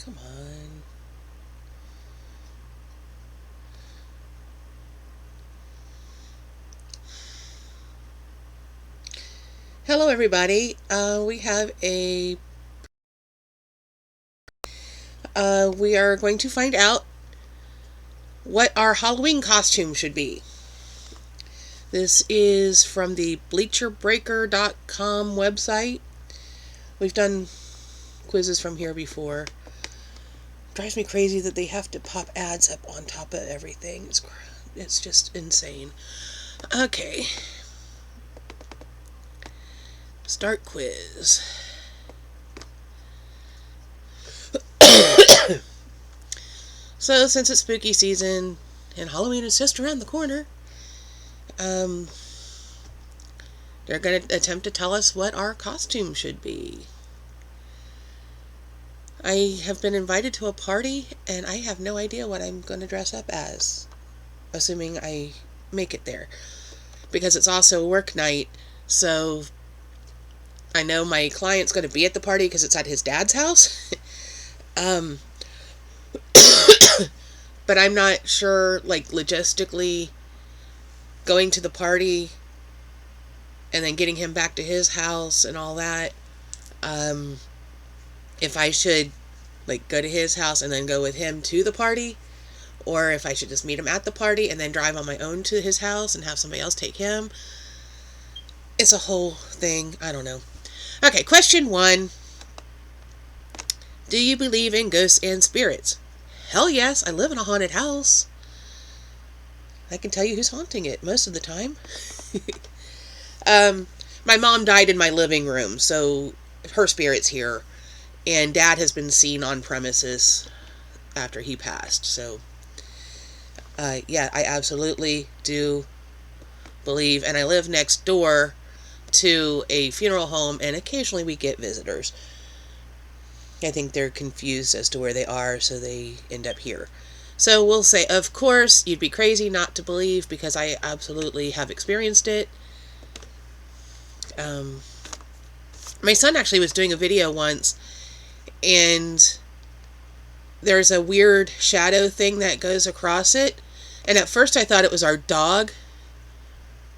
Come on. Hello, everybody. We are going to find out what our Halloween costume should be. This is from the bleacherbreaker.com website. We've done quizzes from here before. Drives me crazy that they have to pop ads up on top of everything. It's just insane. Okay. Start quiz. So, since it's spooky season and Halloween is just around the corner, um, they're going to attempt to tell us what our costume should be. I have been invited to a party and I have no idea what I'm going to dress up as, assuming I make it there. Because it's also a work night, so I know my client's going to be at the party because it's at his dad's house. um, but I'm not sure, like, logistically, going to the party and then getting him back to his house and all that. If I should, like, go to his house and then go with him to the party, or if I should just meet him at the party and then drive on my own to his house and have somebody else take him. It's a whole thing. I don't know. Okay, question 1. Do you believe in ghosts and spirits? Hell yes, I live in a haunted house. I can tell you who's haunting it most of the time. My mom died in my living room, so her spirit's here. And Dad has been seen on premises after he passed. So, yeah, I absolutely do believe. And I live next door to a funeral home, and occasionally we get visitors. I think they're confused as to where they are, so they end up here. So we'll say, of course, you'd be crazy not to believe, because I absolutely have experienced it. My son actually was doing a video once, and there's a weird shadow thing that goes across it. And at first I thought it was our dog,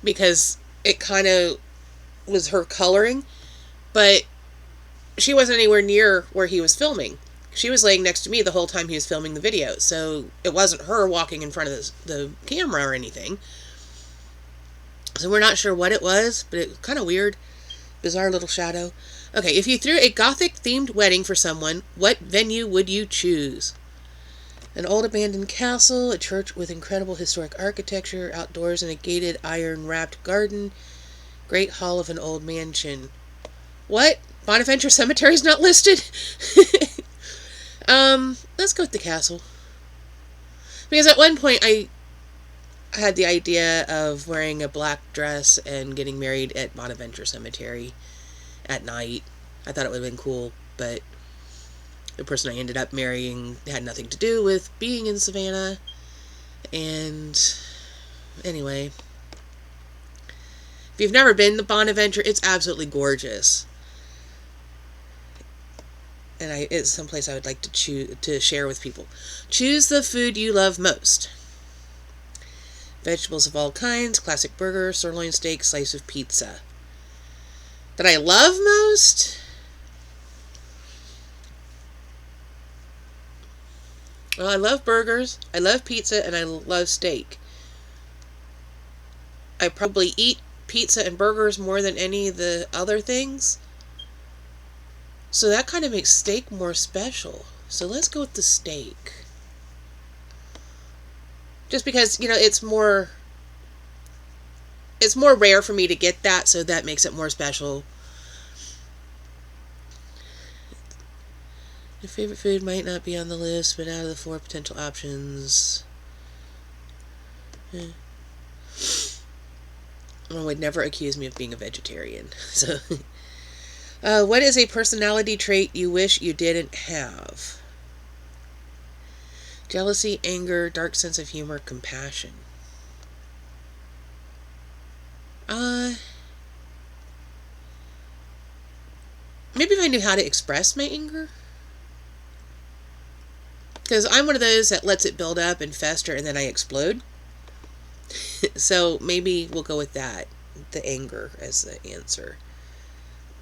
because it kind of was her coloring. But she wasn't anywhere near where he was filming. She was laying next to me the whole time he was filming the video. So it wasn't her walking in front of the camera or anything. So we're not sure what it was, but it was kind of weird. Bizarre little shadow. Okay, if you threw a Gothic themed wedding for someone, what venue would you choose? An old abandoned castle, a church with incredible historic architecture, outdoors in a gated iron-wrapped garden, great hall of an old mansion. What? Bonaventure Cemetery's not listed? Let's go with the castle. Because at one point I had the idea of wearing a black dress and getting married at Bonaventure Cemetery at night. I thought it would have been cool, but the person I ended up marrying had nothing to do with being in Savannah. And anyway, if you've never been to Bonaventure, it's absolutely gorgeous. And it's someplace I would like to share with people. Choose the food you love most. Vegetables of all kinds, classic burger, sirloin steak, slice of pizza. That I love most? Well, I love burgers, I love pizza, and I love steak. I probably eat pizza and burgers more than any of the other things. So that kind of makes steak more special. So let's go with the steak. Just because, it's more rare for me to get that, so that makes it more special. Your favorite food might not be on the list, but out of the 4 potential options, one would never accuse me of being a vegetarian. So, what is a personality trait you wish you didn't have? Jealousy, anger, dark sense of humor, compassion. Maybe if I knew how to express my anger. Because I'm one of those that lets it build up and fester and then I explode. So maybe we'll go with that. The anger as the answer.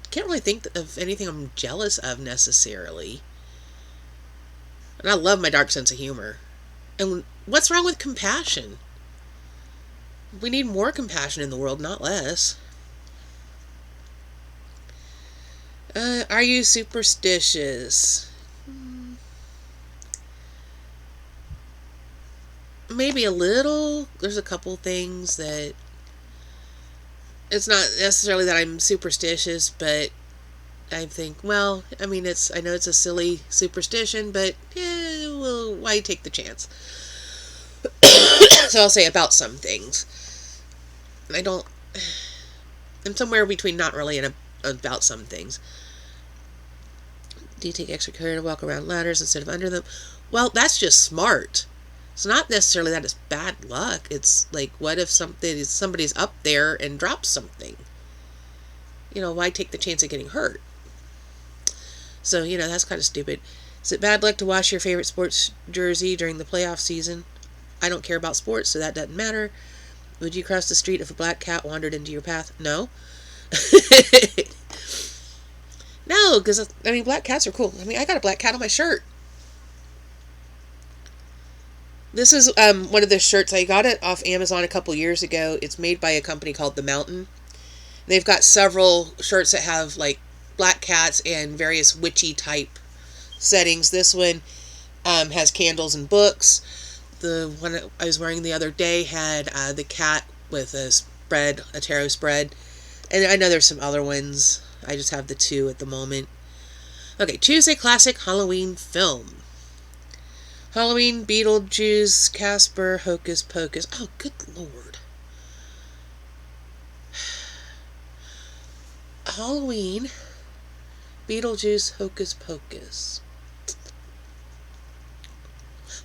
Can't really think of anything I'm jealous of necessarily. And I love my dark sense of humor. And what's wrong with compassion? We need more compassion in the world, not less. Are you superstitious? Maybe a little. There's a couple things that it's not necessarily that I'm superstitious, but I think, well, I mean, I know it's a silly superstition, but yeah, well, why take the chance? So I'll say about some things. I'm somewhere between not really and about some things. Do you take extra care to walk around ladders instead of under them? Well, that's just smart. It's not necessarily that it's bad luck. It's like, what if somebody's up there and drops something? Why take the chance of getting hurt? So, that's kind of stupid. Is it bad luck to wash your favorite sports jersey during the playoff season? I don't care about sports, so that doesn't matter. Would you cross the street if a black cat wandered into your path? No. No, because, black cats are cool. I got a black cat on my shirt. This is one of the shirts. I got it off Amazon a couple years ago. It's made by a company called The Mountain. They've got several shirts that have, like, black cats and various witchy type settings. This one has candles and books. The one I was wearing the other day had the cat with a tarot spread. And I know there's some other ones. I just have the two at the moment. Okay, choose a classic Halloween film. Halloween, Beetlejuice, Casper, Hocus Pocus. Oh, good Lord. Halloween, Beetlejuice, Hocus Pocus.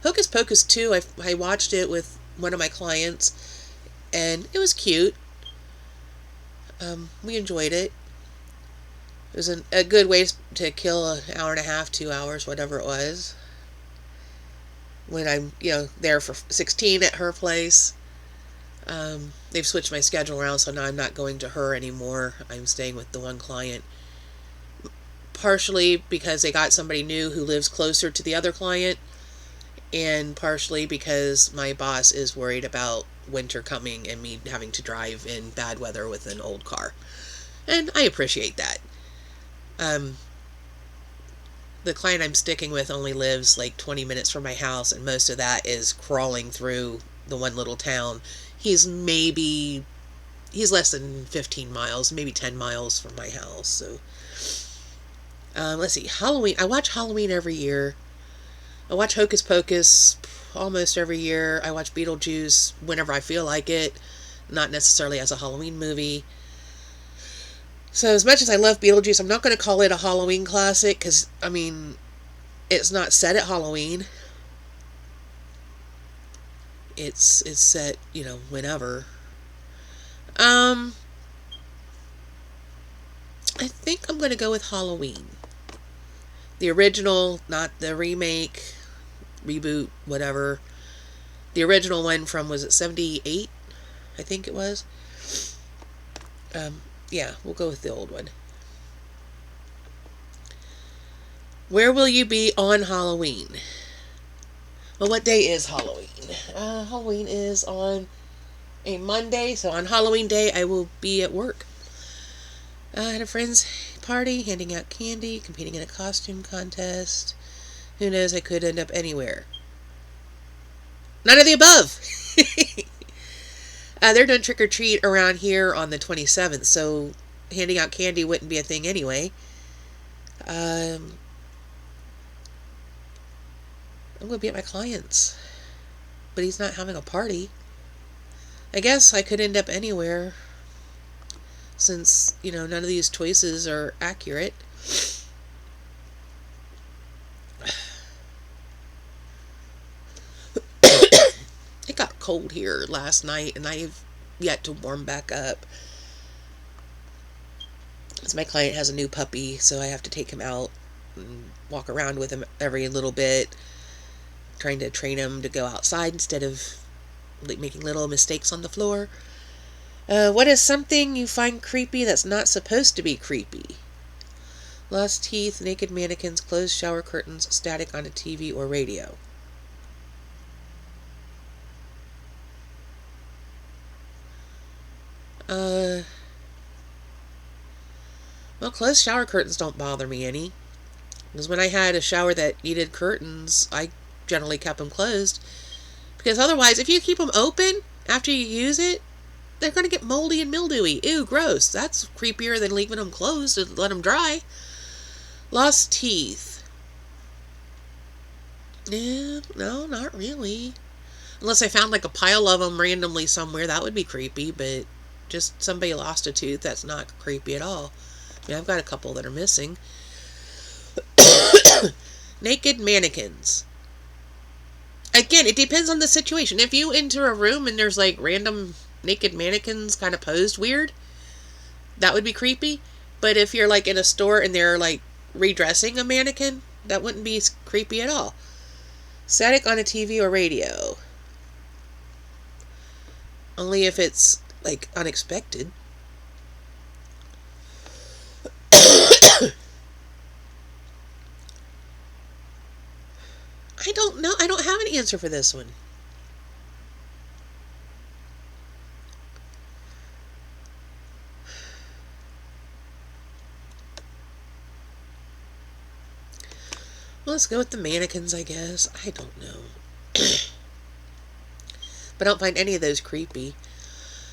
Hocus Pocus 2, I watched it with one of my clients, and it was cute. We enjoyed it. It was a good way to kill an hour and a half, 2 hours, whatever it was. When I'm, there for 16 at her place. They've switched my schedule around, so now I'm not going to her anymore. I'm staying with the one client. Partially because they got somebody new who lives closer to the other client, and partially because my boss is worried about winter coming and me having to drive in bad weather with an old car. And I appreciate that. The client I'm sticking with only lives like 20 minutes from my house, and most of that is crawling through the one little town. He's less than 15 miles, maybe 10 miles from my house. So, let's see, Halloween. I watch Halloween every year. I watch Hocus Pocus almost every year. I watch Beetlejuice whenever I feel like it, not necessarily as a Halloween movie. So as much as I love Beetlejuice, I'm not going to call it a Halloween classic because, it's not set at Halloween. It's set, whenever. I think I'm going to go with Halloween. The original, not the remake, reboot, whatever. The original one from, was it 78? I think it was. Yeah, we'll go with the old one. Where will you be on Halloween? Well, what day is Halloween? Halloween is on a Monday, so on Halloween day I will be at work. At a friend's party, handing out candy, competing in a costume contest. Who knows, I could end up anywhere. None of the above! They're doing trick-or-treat around here on the 27th, so handing out candy wouldn't be a thing anyway. I'm going to be at my client's, but he's not having a party. I guess I could end up anywhere, since, none of these choices are accurate. It got cold here last night, and I've yet to warm back up. Because my client has a new puppy, so I have to take him out and walk around with him every little bit. trying to train them to go outside instead of making little mistakes on the floor. What is something you find creepy that's not supposed to be creepy? Lost teeth, naked mannequins, closed shower curtains, static on a TV or radio. Well, closed shower curtains don't bother me any. Because when I had a shower that needed curtains, I generally kept them closed. Because otherwise, if you keep them open after you use it, they're going to get moldy and mildewy. Ew, gross. That's creepier than leaving them closed to let them dry. Lost teeth. No, not really. Unless I found like a pile of them randomly somewhere, that would be creepy, but just somebody lost a tooth, that's not creepy at all. I mean, I've got a couple that are missing. Naked mannequins. Again, it depends on the situation. If you enter a room and there's like random naked mannequins kind of posed weird, that would be creepy. But if you're like in a store and they're like redressing a mannequin, that wouldn't be creepy at all. Static on a TV or radio. Only if it's like unexpected. I don't know. I don't have an answer for this one. Well, let's go with the mannequins, I guess. I don't know. But I don't find any of those creepy.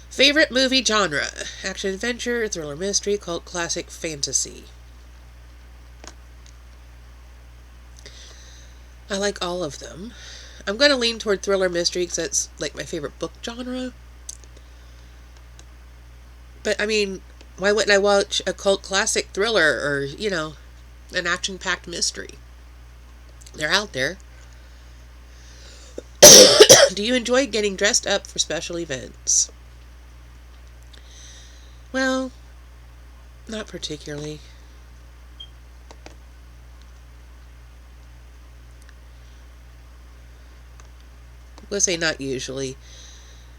Favorite movie genre? Action adventure, thriller mystery, cult classic, fantasy. I like all of them. I'm going to lean toward thriller mystery because that's like my favorite book genre. But I mean, why wouldn't I watch a cult classic thriller or, an action-packed mystery? They're out there. Do you enjoy getting dressed up for special events? Well, not particularly. I'm going to say not usually.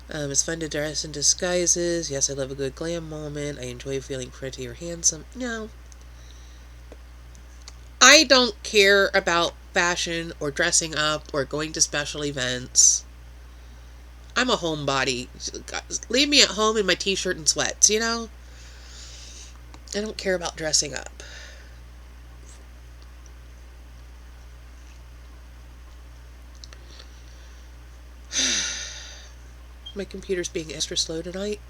It's fun to dress in disguises. Yes, I love a good glam moment. I enjoy feeling pretty or handsome. No. I don't care about fashion or dressing up or going to special events. I'm a homebody. Leave me at home in my t-shirt and sweats, I don't care about dressing up. My computer's being extra slow tonight.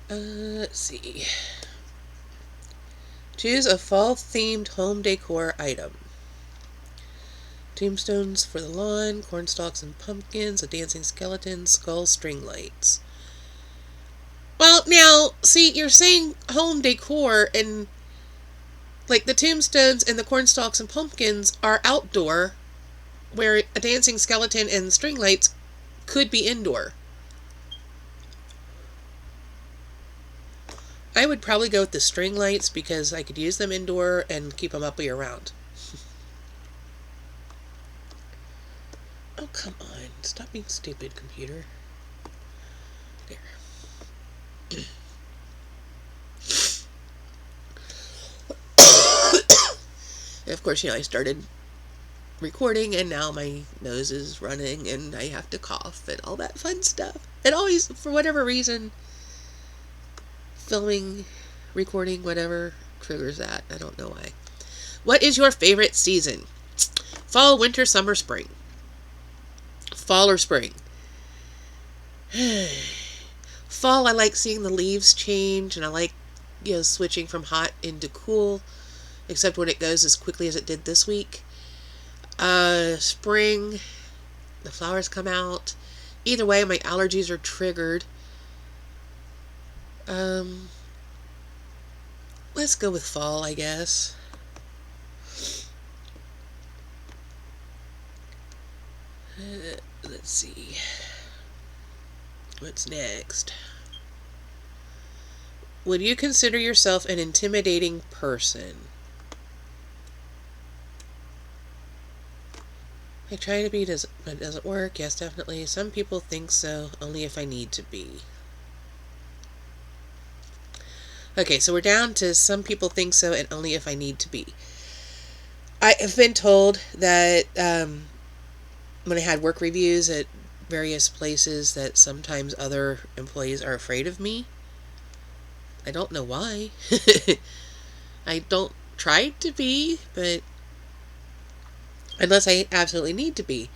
Let's see. Choose a fall-themed home decor item. Tombstones for the lawn, cornstalks and pumpkins, a dancing skeleton, skull string lights. Well, now, see, you're saying home decor, and like the tombstones and the cornstalks and pumpkins are outdoor, where a dancing skeleton and string lights could be indoor. I would probably go with the string lights because I could use them indoor and keep them up year round. Oh, come on. Stop being stupid, computer. There. And of course, I started recording and now my nose is running and I have to cough and all that fun stuff. It always, for whatever reason, filming, recording, whatever, triggers that. I don't know why. What is your favorite season? Fall, winter, summer, spring. Fall or spring? Fall, I like seeing the leaves change, and I like, switching from hot into cool, except when it goes as quickly as it did this week. Spring, the flowers come out. Either way, my allergies are triggered. Let's go with fall, I guess. Let's see. What's next? Would you consider yourself an intimidating person? I try to be, but does it work? Yes, definitely. Some people think so, only if I need to be. Okay, so we're down to some people think so and only if I need to be. I have been told that when I had work reviews at various places that sometimes other employees are afraid of me. I don't know why. I don't try to be, but unless I absolutely need to be.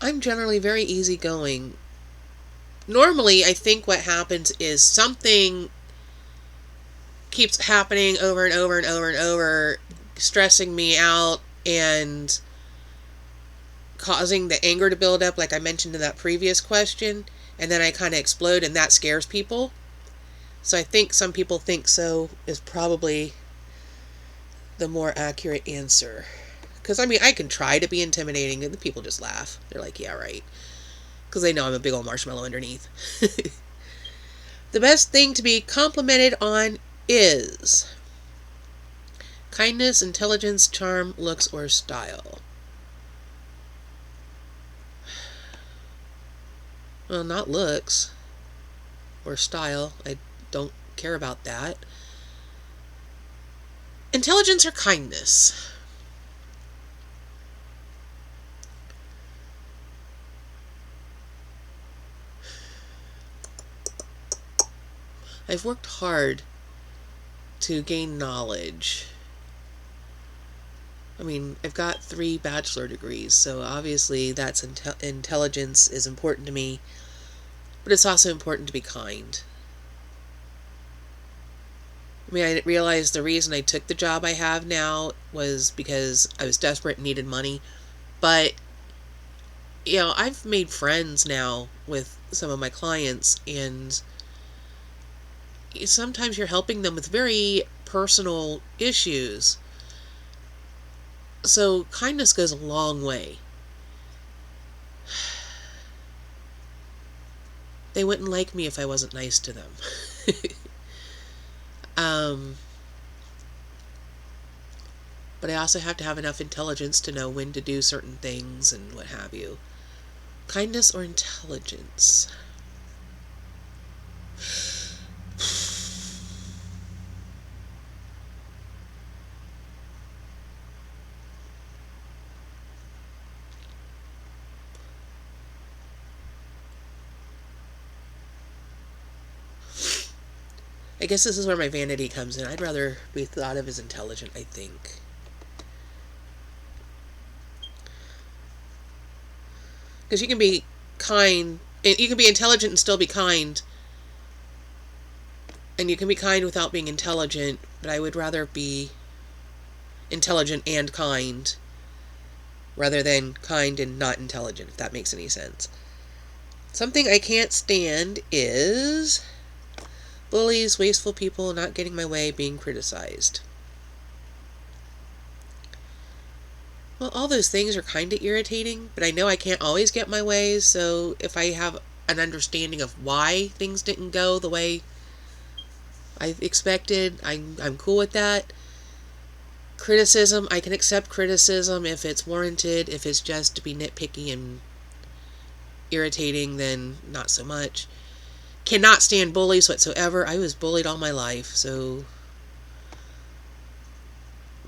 I'm generally very easygoing. Normally, I think what happens is something keeps happening over and over and over and over, stressing me out and causing the anger to build up, like I mentioned in that previous question, and then I kind of explode, and that scares people. So I think some people think so is probably the more accurate answer. Because, I mean, I can try to be intimidating, and the people just laugh. They're like, yeah, right. Because they know I'm a big old marshmallow underneath. The best thing to be complimented on is kindness, intelligence, charm, looks, or style. Well, not looks or style. I don't care about that. Intelligence or kindness? I've worked hard to gain knowledge. I mean, I've got 3 bachelor degrees, so obviously that's intelligence is important to me, but it's also important to be kind. I mean, I realized the reason I took the job I have now was because I was desperate and needed money, but, I've made friends now with some of my clients, and sometimes you're helping them with very personal issues. So kindness goes a long way. They wouldn't like me if I wasn't nice to them. But I also have to have enough intelligence to know when to do certain things and what have you. Kindness or intelligence? I guess this is where my vanity comes in. I'd rather be thought of as intelligent, I think. Because you can be kind, you can be intelligent and still be kind. And you can be kind without being intelligent, but I would rather be intelligent and kind rather than kind and not intelligent, if that makes any sense. Something I can't stand is bullies, wasteful people, not getting my way, being criticized. Well, all those things are kind of irritating, but I know I can't always get my way, so if I have an understanding of why things didn't go the way I expected, I'm cool with that. Criticism, I can accept criticism if it's warranted. If it's just to be nitpicky and irritating, then not so much. Cannot stand bullies whatsoever. I was bullied all my life, so...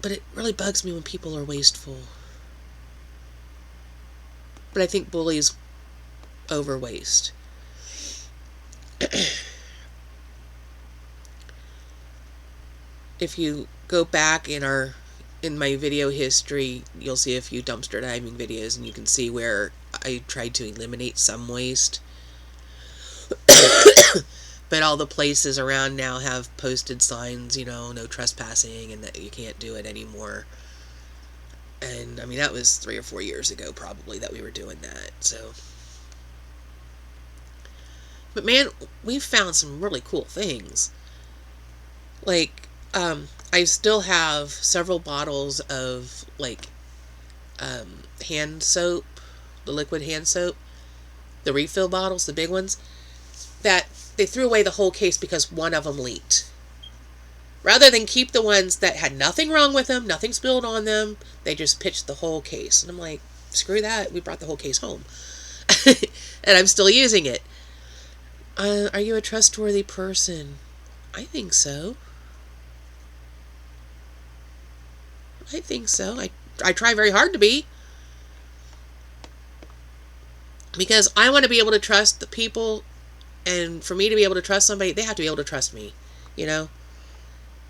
But it really bugs me when people are wasteful. But I think bullies overwaste. If you go back in my video history, you'll see a few dumpster diving videos, and you can see where I tried to eliminate some waste. But all the places around now have posted signs, no trespassing, and that you can't do it anymore. And, I mean, that was 3 or 4 years ago, probably, that we were doing that, so. But, man, we've found some really cool things. Like, I still have several bottles of, hand soap, the liquid hand soap, the refill bottles, the big ones. that they threw away the whole case because one of them leaked. Rather than keep the ones that had nothing wrong with them, nothing spilled on them, they just pitched the whole case. And I'm like, screw that. We brought the whole case home. And I'm still using it. Are you a trustworthy person? I think so. I think so. I try very hard to be. Because I want to be able to trust the people. And for me to be able to trust somebody, they have to be able to trust me. You know?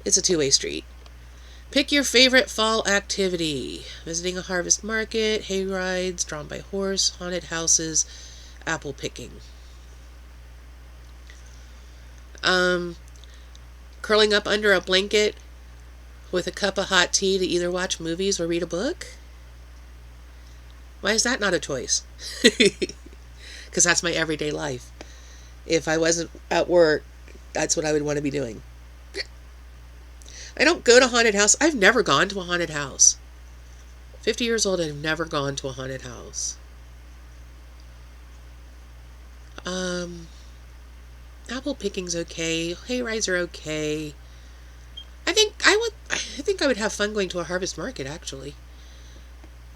It's a two-way street. Pick your favorite fall activity. Visiting a harvest market, hay rides, drawn by horse, haunted houses, apple picking. Curling up under a blanket with a cup of hot tea to either watch movies or read a book? Why is that not a choice? Because that's my everyday life. If I wasn't at work, that's what I would want to be doing. I don't go to haunted house. I've never gone to a haunted house. 50 years old, I've never gone to a haunted house. Apple picking's okay. Hay rides are okay. I think I would have fun going to a harvest market, actually.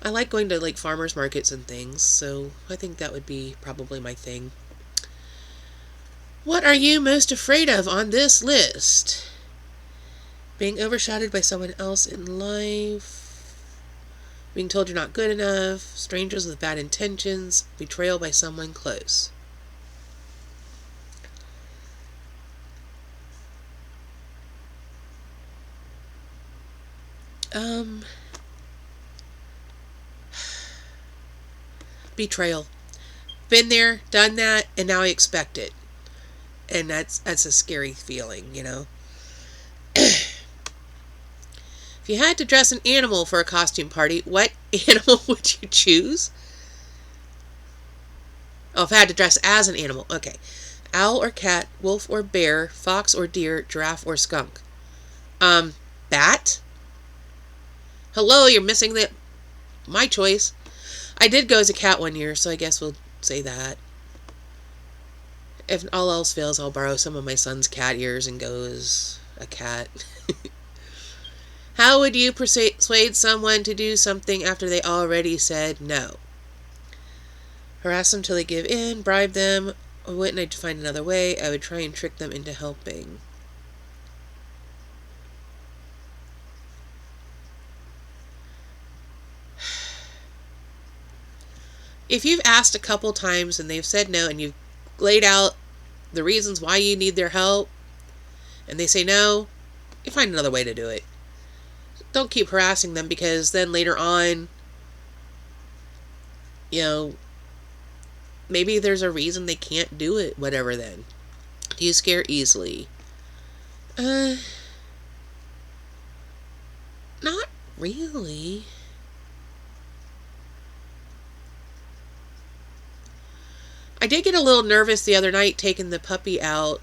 I like going to like farmers markets and things, so I think that would be probably my thing. What are you most afraid of on this list? Being overshadowed by someone else in life, being told you're not good enough, strangers with bad intentions, betrayal by someone close. Betrayal. Been there, done that, and now I expect it. And that's a scary feeling, you know. If you had to dress an animal for a costume party, what animal would you choose? Oh, if I had to dress as an animal. Okay. Owl or cat, wolf or bear, fox or deer, giraffe or skunk. Bat? Hello, you're missing my choice. I did go as a cat one year, so I guess we'll say that. If all else fails, I'll borrow some of my son's cat ears and go as a cat. How would you persuade someone to do something after they already said no? Harass them till they give in, bribe them, or wouldn't I find another way? I would try and trick them into helping. If you've asked a couple times and they've said no and you've laid out the reasons why you need their help and they say no, you find another way to do it. Don't keep harassing them, because then later on, you know, maybe there's a reason they can't do it, whatever then. Do you scare easily? Not really. I did get a little nervous the other night taking the puppy out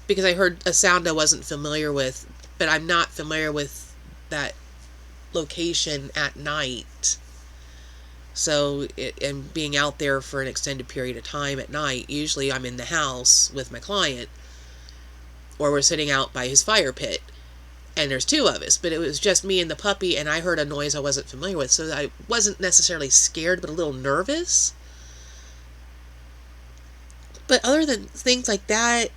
because I heard a sound I wasn't familiar with, but I'm not familiar with that location at night. So, and being out there for an extended period of time at night, usually I'm in the house with my client, or we're sitting out by his fire pit, and there's two of us, but it was just me and the puppy, and I heard a noise I wasn't familiar with, so I wasn't necessarily scared, but a little nervous. But other than things like that,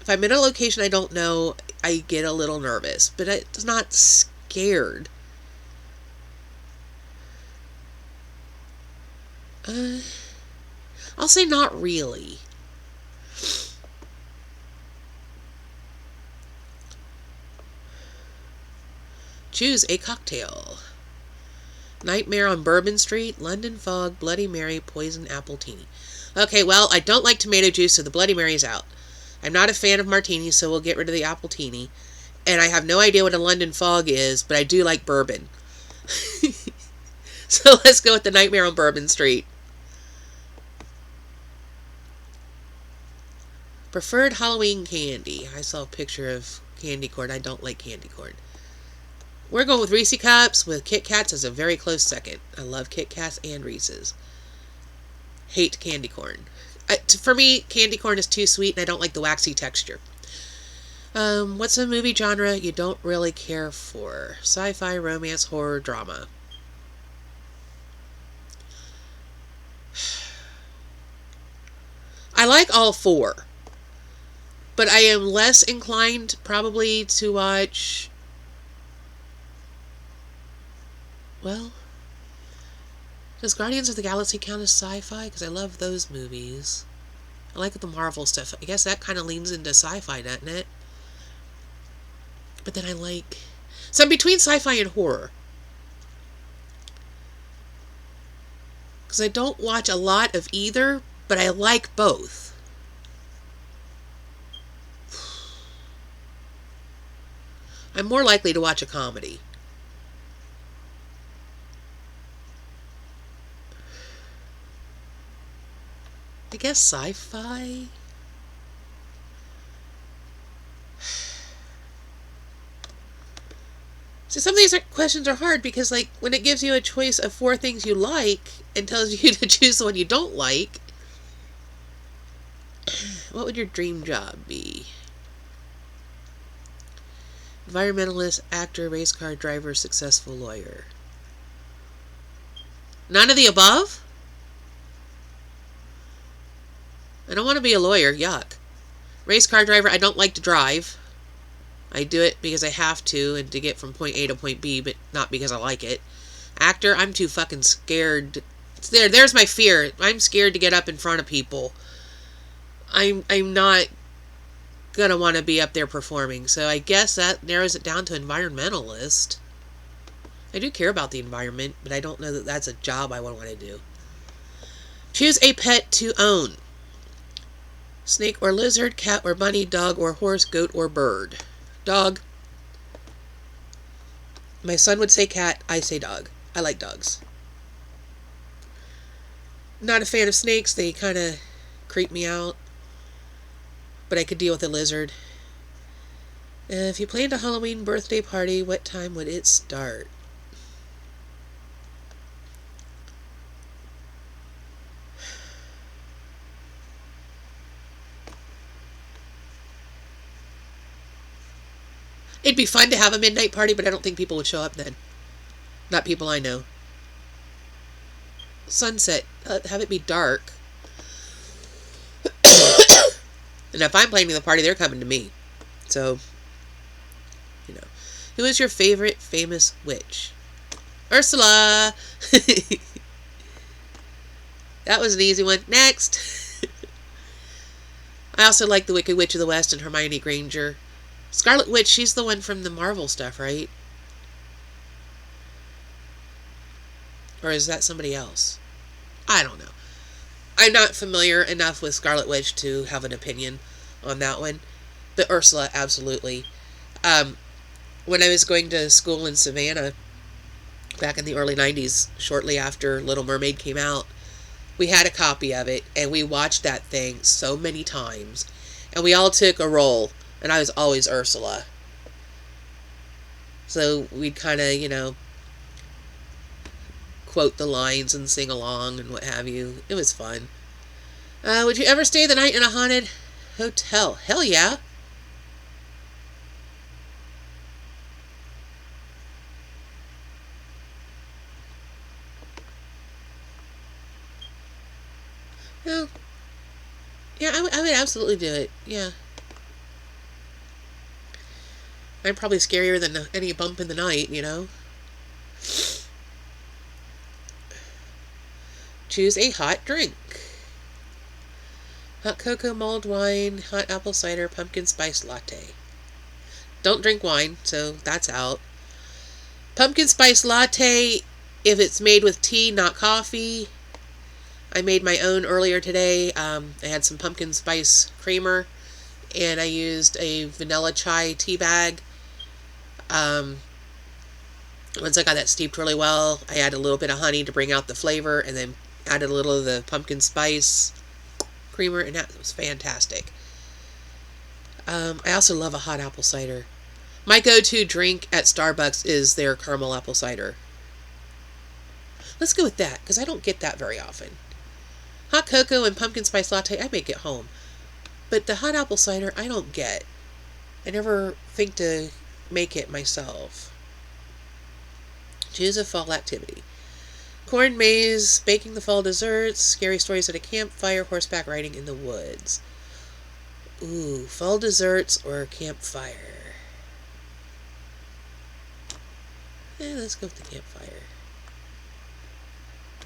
if I'm in a location I don't know, I get a little nervous, but it's not scared. I'll say not really. Choose a cocktail. Nightmare on Bourbon Street, London Fog, Bloody Mary, Poison Apple Teeny. Okay, well, I don't like tomato juice, so the Bloody Mary's out. I'm not a fan of martinis, so we'll get rid of the apple teeny. And I have no idea what a London Fog is, but I do like bourbon. So let's go with the Nightmare on Bourbon Street. Preferred Halloween candy. I saw a picture of candy corn. I don't like candy corn. We're going with Reese Cups with Kit Kats as a very close second. I love Kit Kats and Reese's. Hate candy corn. For me, candy corn is too sweet and I don't like the waxy texture. What's a movie genre you don't really care for? Sci-fi, romance, horror, drama. I like all four, but I am less inclined probably to watch. Well, does Guardians of the Galaxy count as sci-fi? Because I love those movies. I like the Marvel stuff. I guess that kind of leans into sci-fi, doesn't it? But then I like... So I'm between sci-fi and horror. Because I don't watch a lot of either, but I like both. I'm more likely to watch a comedy. I guess sci-fi? So some of these questions are hard because, like, when it gives you a choice of 4 things you like and tells you to choose the one you don't like, what would your dream job be? Environmentalist, actor, race car driver, successful lawyer. None of the above? I don't want to be a lawyer. Yuck. Race car driver, I don't like to drive. I do it because I have to and to get from point A to point B, but not because I like it. Actor, I'm too fucking scared. There's my fear. I'm scared to get up in front of people. I'm not gonna want to be up there performing. So I guess that narrows it down to environmentalist. I do care about the environment, but I don't know that that's a job I would want to do. Choose a pet to own. Snake or lizard, cat or bunny, dog or horse, goat or bird. Dog. My son would say cat, I say dog. I like dogs. Not a fan of snakes, they kind of creep me out. But I could deal with a lizard. If you planned a Halloween birthday party, what time would it start? It'd be fun to have a midnight party, but I don't think people would show up then. Not people I know. Sunset. Have it be dark. And if I'm planning the party, they're coming to me. So, you know. Who is your favorite famous witch? Ursula! That was an easy one. Next! I also like the Wicked Witch of the West and Hermione Granger. Scarlet Witch, she's the one from the Marvel stuff, right? Or is that somebody else? I don't know. I'm not familiar enough with Scarlet Witch to have an opinion on that one. But Ursula, absolutely. When I was going to school in Savannah, back in the early 90s, shortly after Little Mermaid came out, we had a copy of it, and we watched that thing so many times. And we all took a role. And I was always Ursula. So we'd kind of, you know, quote the lines and sing along and what have you. It was fun. Would you ever stay the night in a haunted hotel? Hell yeah. Well, yeah, I would absolutely do it. Yeah. I'm probably scarier than any bump in the night, you know. Choose a hot drink. Hot cocoa, mulled wine, hot apple cider, pumpkin spice latte. Don't drink wine, so that's out. Pumpkin spice latte, if it's made with tea, not coffee. I made my own earlier today. I had some pumpkin spice creamer, and I used a vanilla chai tea bag. Once I got that steeped really well, I added a little bit of honey to bring out the flavor, and then added a little of the pumpkin spice creamer, and that was fantastic. I also love a hot apple cider. My go-to drink at Starbucks is their caramel apple cider. Let's go with that, because I don't get that very often. Hot cocoa and pumpkin spice latte, I make at home. But the hot apple cider, I don't get. I never think to make it myself. Choose a fall activity. Corn maze, baking the fall desserts, scary stories at a campfire, horseback riding in the woods. Ooh, fall desserts or campfire? Let's go with the campfire.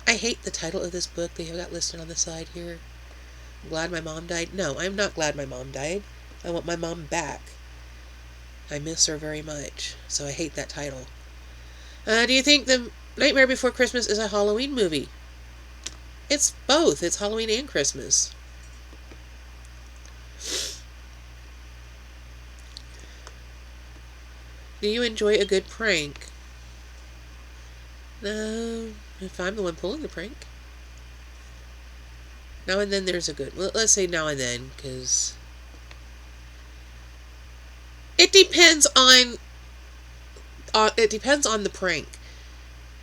I hate the title of this book they have got listed on the side here. I'm glad my mom died. No, I'm not glad my mom died. I want my mom back. I miss her very much, so I hate that title. Do you think The Nightmare Before Christmas is a Halloween movie? It's both. It's Halloween and Christmas. Do you enjoy a good prank? No, if I'm the one pulling the prank. Now and then there's a good... Well, let's say now and then, because... It depends on the prank.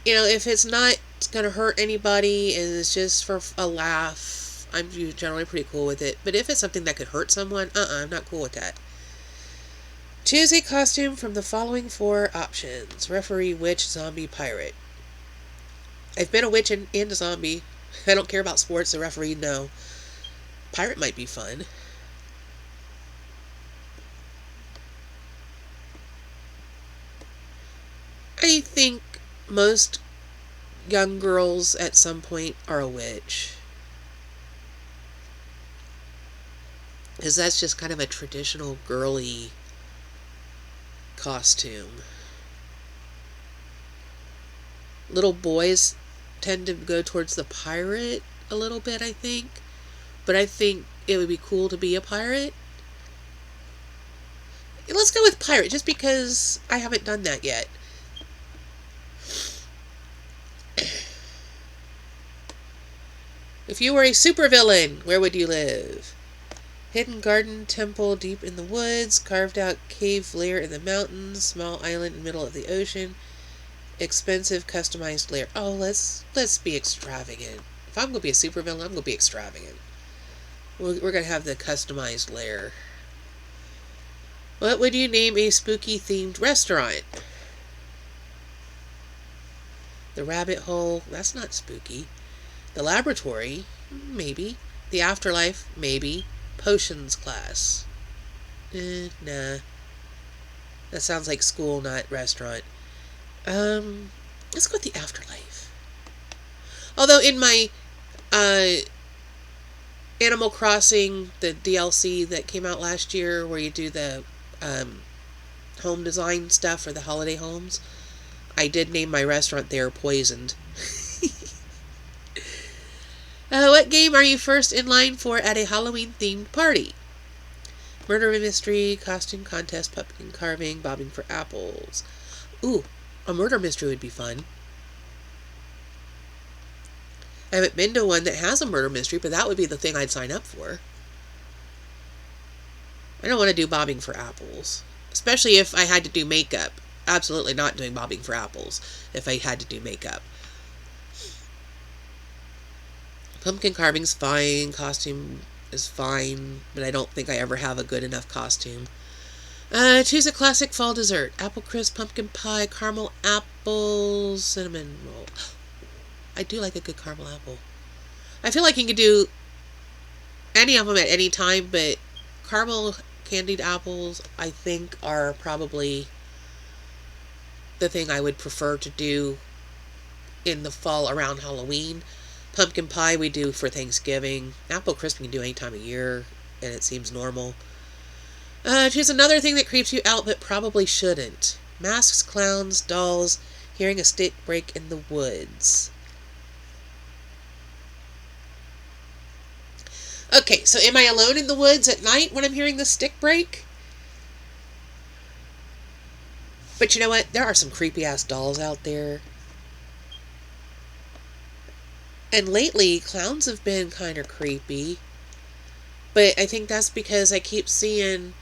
You know, if it's not going to hurt anybody and it's just for a laugh, I'm generally pretty cool with it. But if it's something that could hurt someone, I'm not cool with that. Choose a costume from the following 4 options. Referee, witch, zombie, pirate. I've been a witch and a zombie. I don't care about sports. The referee, no. Pirate might be fun. I think most young girls at some point are a witch. Because that's just kind of a traditional girly costume. Little boys tend to go towards the pirate a little bit, I think. But I think it would be cool to be a pirate. Let's go with pirate, just because I haven't done that yet. If you were a supervillain, where would you live? Hidden garden, temple deep in the woods, carved out cave lair in the mountains, small island in the middle of the ocean, expensive customized lair. Oh, let's be extravagant. If I'm going to be a supervillain, I'm going to be extravagant. We're going to have the customized lair. What would you name a spooky themed restaurant? The rabbit hole, that's not spooky. The laboratory, maybe. The afterlife, maybe. Potions class. Nah. That sounds like school, not restaurant. Let's go with the afterlife. Although in my Animal Crossing, the DLC that came out last year, where you do the home design stuff for the holiday homes, I did name my restaurant there Poisoned. What game are you first in line for at a Halloween-themed party? Murder mystery, costume contest, pumpkin carving, bobbing for apples. Ooh, a murder mystery would be fun. I haven't been to one that has a murder mystery, but that would be the thing I'd sign up for. I don't want to do bobbing for apples. Especially if I had to do makeup. Absolutely not doing bobbing for apples if I had to do makeup. Pumpkin carving's fine. Costume is fine. But I don't think I ever have a good enough costume. Choose a classic fall dessert. Apple crisp, pumpkin pie, caramel apple, cinnamon roll. I do like a good caramel apple. I feel like you could do any of them at any time, but caramel candied apples, I think, are probably the thing I would prefer to do in the fall around Halloween. Pumpkin pie we do for Thanksgiving. Apple crisp you can do any time of year, and it seems normal. Choose another thing that creeps you out but probably shouldn't. Masks, clowns, dolls, hearing a stick break in the woods. Okay, so am I alone in the woods at night when I'm hearing the stick break? But you know what? There are some creepy-ass dolls out there. And lately, clowns have been kind of creepy. But I think that's because I keep seeing,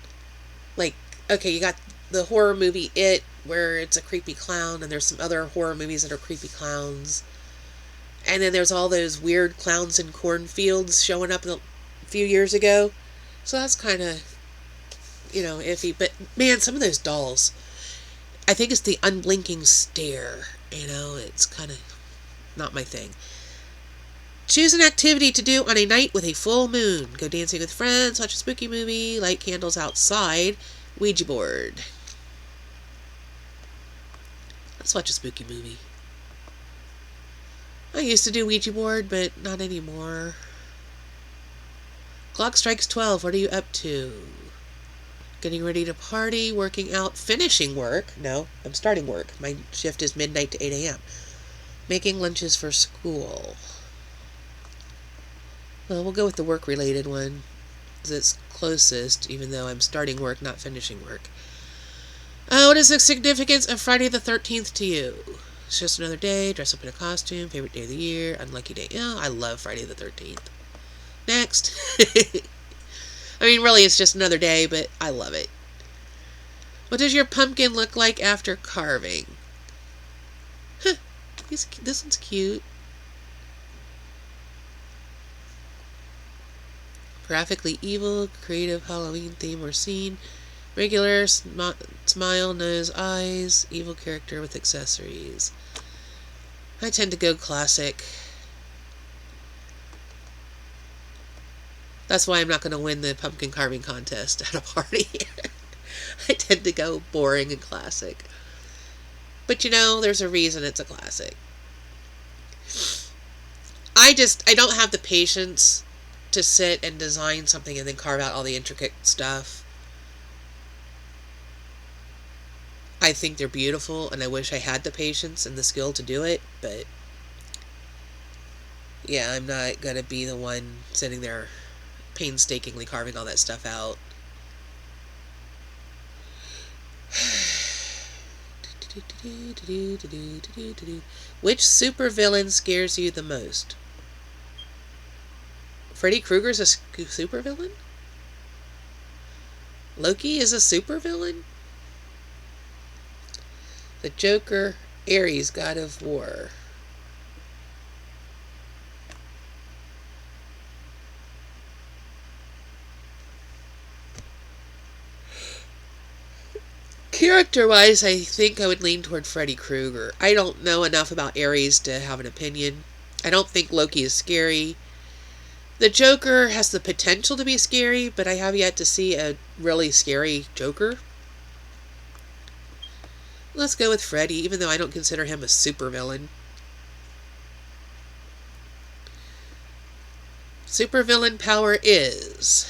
like, okay, you got the horror movie It, where it's a creepy clown, and there's some other horror movies that are creepy clowns. And then there's all those weird clowns in cornfields showing up a few years ago. So that's kind of, iffy. But man, some of those dolls, I think it's the unblinking stare. It's kind of not my thing. Choose an activity to do on a night with a full moon. Go dancing with friends, watch a spooky movie, light candles outside, Ouija board. Let's watch a spooky movie. I used to do Ouija board, but not anymore. Clock strikes 12. What are you up to? Getting ready to party, working out, finishing work. No, I'm starting work. My shift is midnight to 8 a.m. Making lunches for school. Well, we'll go with the work-related one, because it's closest, even though I'm starting work, not finishing work. What is the significance of Friday the 13th to you? It's just another day, dress up in a costume, favorite day of the year, unlucky day. I love Friday the 13th. Next. I mean, really, it's just another day, but I love it. What does your pumpkin look like after carving? Huh, this one's cute. Graphically evil, creative Halloween theme or scene. Regular, smile, nose, eyes, evil character with accessories. I tend to go classic. That's why I'm not going to win the pumpkin carving contest at a party. I tend to go boring and classic. But there's a reason it's a classic. I don't have the patience to sit and design something and then carve out all the intricate stuff. I think they're beautiful, and I wish I had the patience and the skill to do it, but yeah, I'm not going to be the one sitting there painstakingly carving all that stuff out. Which supervillain scares you the most? Freddy Krueger's a supervillain? Loki is a supervillain? The Joker, Ares, god of war. Character-wise, I think I would lean toward Freddy Krueger. I don't know enough about Ares to have an opinion. I don't think Loki is scary. The Joker has the potential to be scary, but I have yet to see a really scary Joker. Let's go with Freddy, even though I don't consider him a supervillain. Supervillain power is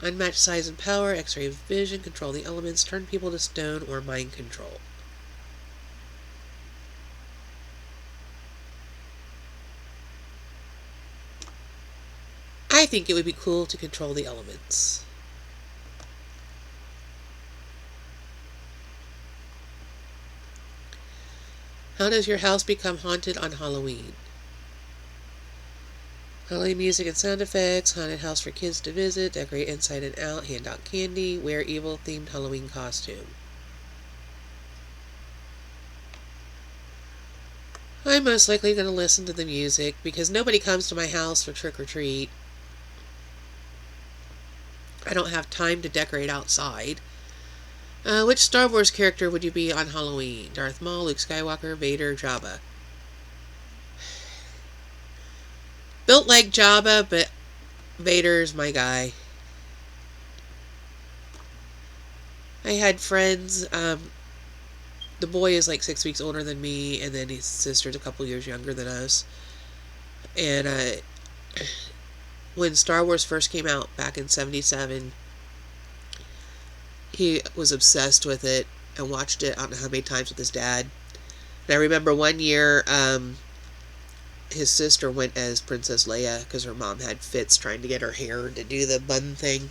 unmatched size and power, X-ray vision, control the elements, turn people to stone, or mind control. I think it would be cool to control the elements. How does your house become haunted on Halloween? Halloween music and sound effects, haunted house for kids to visit, decorate inside and out, hand out candy, wear evil-themed Halloween costume. I'm most likely going to listen to the music because nobody comes to my house for trick-or-treat. I don't have time to decorate outside. Which Star Wars character would you be on Halloween? Darth Maul, Luke Skywalker, Vader, Jabba? Built like Jabba, but Vader's my guy. I had friends, the boy is like 6 weeks older than me, and then his sister's a couple years younger than us. And when Star Wars first came out back in 1977, he was obsessed with it and watched it I don't know how many times with his dad. And I remember one year, his sister went as Princess Leia because her mom had fits trying to get her hair to do the bun thing.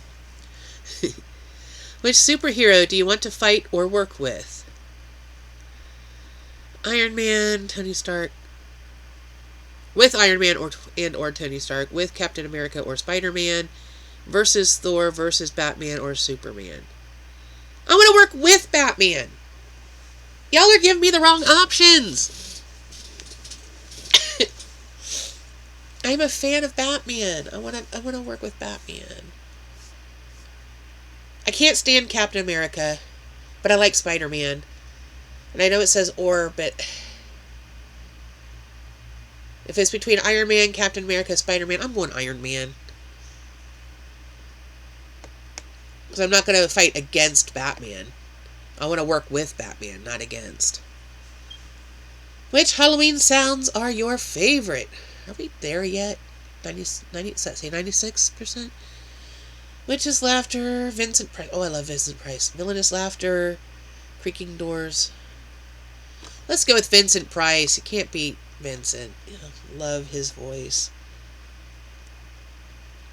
Which superhero do you want to fight or work with? Iron Man, Tony Stark. With Iron Man or Tony Stark. With Captain America or Spider-Man. Versus Thor versus Batman or Superman. I want to work with Batman. Y'all are giving me the wrong options. I'm a fan of Batman. I wanna work with Batman. I can't stand Captain America, but I like Spider-Man. And I know it says or, but if it's between Iron Man, Captain America, Spider-Man, I'm going Iron Man. Because I'm not going to fight against Batman. I want to work with Batman, not against. Which Halloween sounds are your favorite? Are we there yet? 96%? Witch's laughter, Vincent Price. Oh, I love Vincent Price. Villainous laughter, creaking doors. Let's go with Vincent Price. You can't beat Vincent. Love his voice.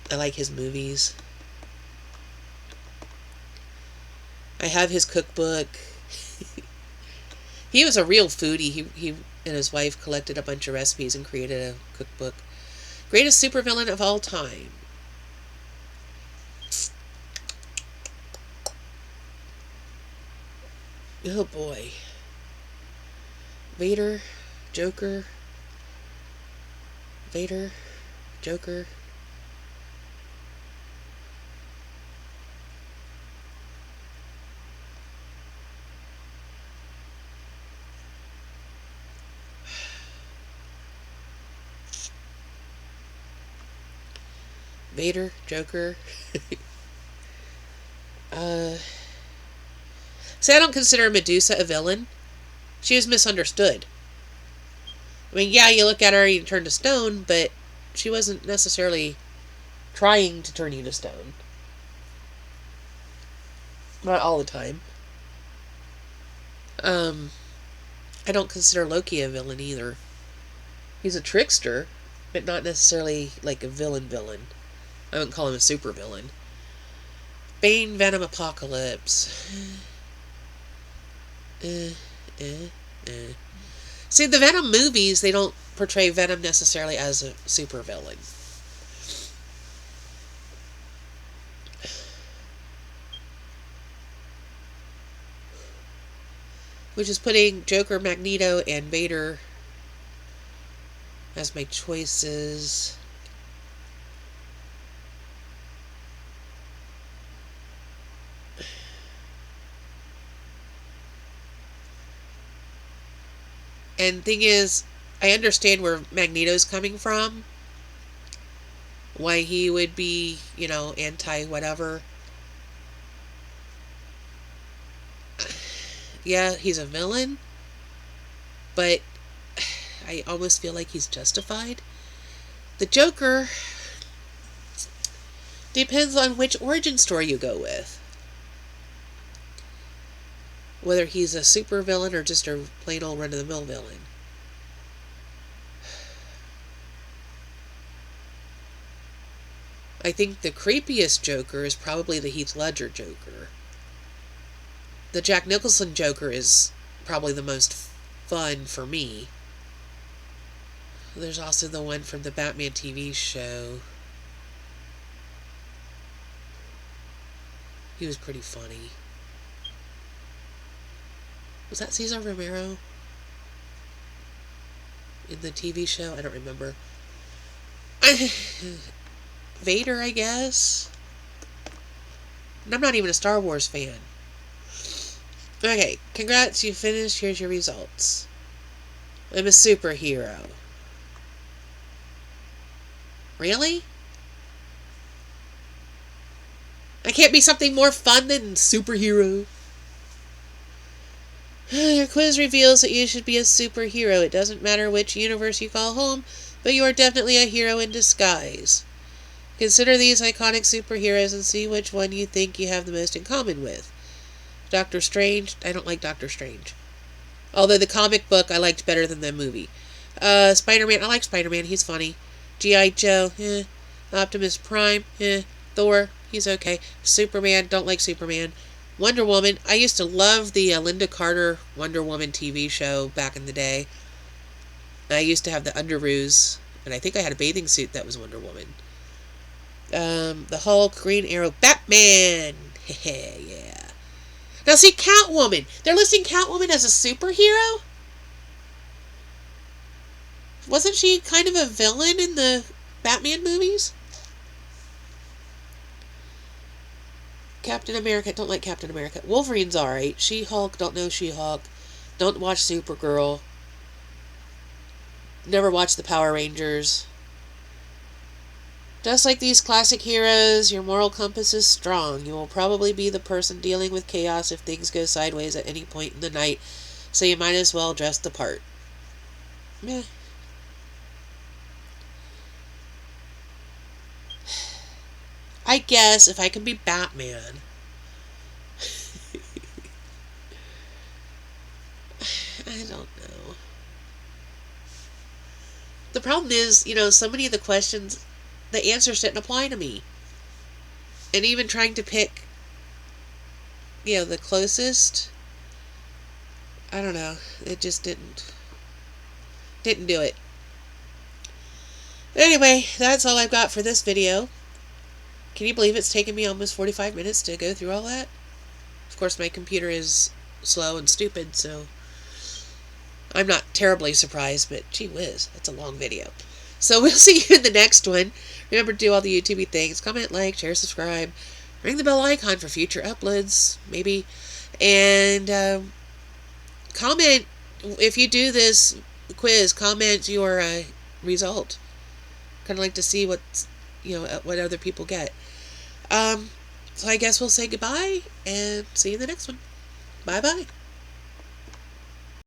I like his movies. I have his cookbook. He was a real foodie. He and his wife collected a bunch of recipes and created a cookbook. Greatest supervillain of all time. Oh boy. Vader, Joker. Vader, Joker. Vader, Joker. See, I don't consider Medusa a villain. She was misunderstood. I mean, yeah, you look at her and you turn to stone, but she wasn't necessarily trying to turn you to stone. Not all the time. I don't consider Loki a villain either. He's a trickster, but not necessarily like a villain. I wouldn't call him a super villain. Bane, Venom, Apocalypse. See, the Venom movies, they don't portray Venom necessarily as a super villain. Which is putting Joker, Magneto, and Vader as my choices. And thing is, I understand where Magneto's coming from. Why he would be, anti-whatever. Yeah, he's a villain. But I almost feel like he's justified. The Joker depends on which origin story you go with. Whether he's a super villain or just a plain old run-of-the-mill villain. I think the creepiest Joker is probably the Heath Ledger Joker. The Jack Nicholson Joker is probably the most fun for me. There's also the one from the Batman TV show. He was pretty funny. Was that Cesar Romero? In the TV show? I don't remember. Vader, I guess? And I'm not even a Star Wars fan. Okay, congrats, you finished. Here's your results. I'm a superhero. Really? I can't be something more fun than superhero. Your quiz reveals that you should be a superhero. It doesn't matter which universe you call home, but you are definitely a hero in disguise. Consider these iconic superheroes and see which one you think you have the most in common with. Doctor Strange. I don't like Doctor Strange. Although the comic book I liked better than the movie. Spider-Man. I like Spider-Man. He's funny. G.I. Joe. Optimus Prime. Thor. He's okay. Superman. Don't like Superman. Wonder Woman. I used to love the Linda Carter Wonder Woman TV show back in the day. I used to have the underoos, and I think I had a bathing suit that was Wonder Woman. The Hulk, Green Arrow, Batman. Yeah. Now see, Catwoman. They're listing Catwoman as a superhero? Wasn't she kind of a villain in the Batman movies? Captain America, don't like Captain America. Wolverine's alright. She-Hulk, don't know She-Hulk. Don't watch Supergirl. Never watched the Power Rangers. Just like these classic heroes, your moral compass is strong. You will probably be the person dealing with chaos if things go sideways at any point in the night, so you might as well dress the part. Meh. I guess if I can be Batman. I don't know. The problem is, so many of the questions, the answers didn't apply to me. And even trying to pick, the closest, I don't know. It just didn't do it. Anyway, that's all I've got for this video. Can you believe it's taken me almost 45 minutes to go through all that? Of course, my computer is slow and stupid, so I'm not terribly surprised, but gee whiz, that's a long video. So we'll see you in the next one. Remember to do all the YouTube things. Comment, like, share, subscribe. Ring the bell icon for future uploads, maybe. And comment, if you do this quiz, comment your result. Kind of like to see what other people get. So I guess we'll say goodbye and see you in the next one. Bye-bye.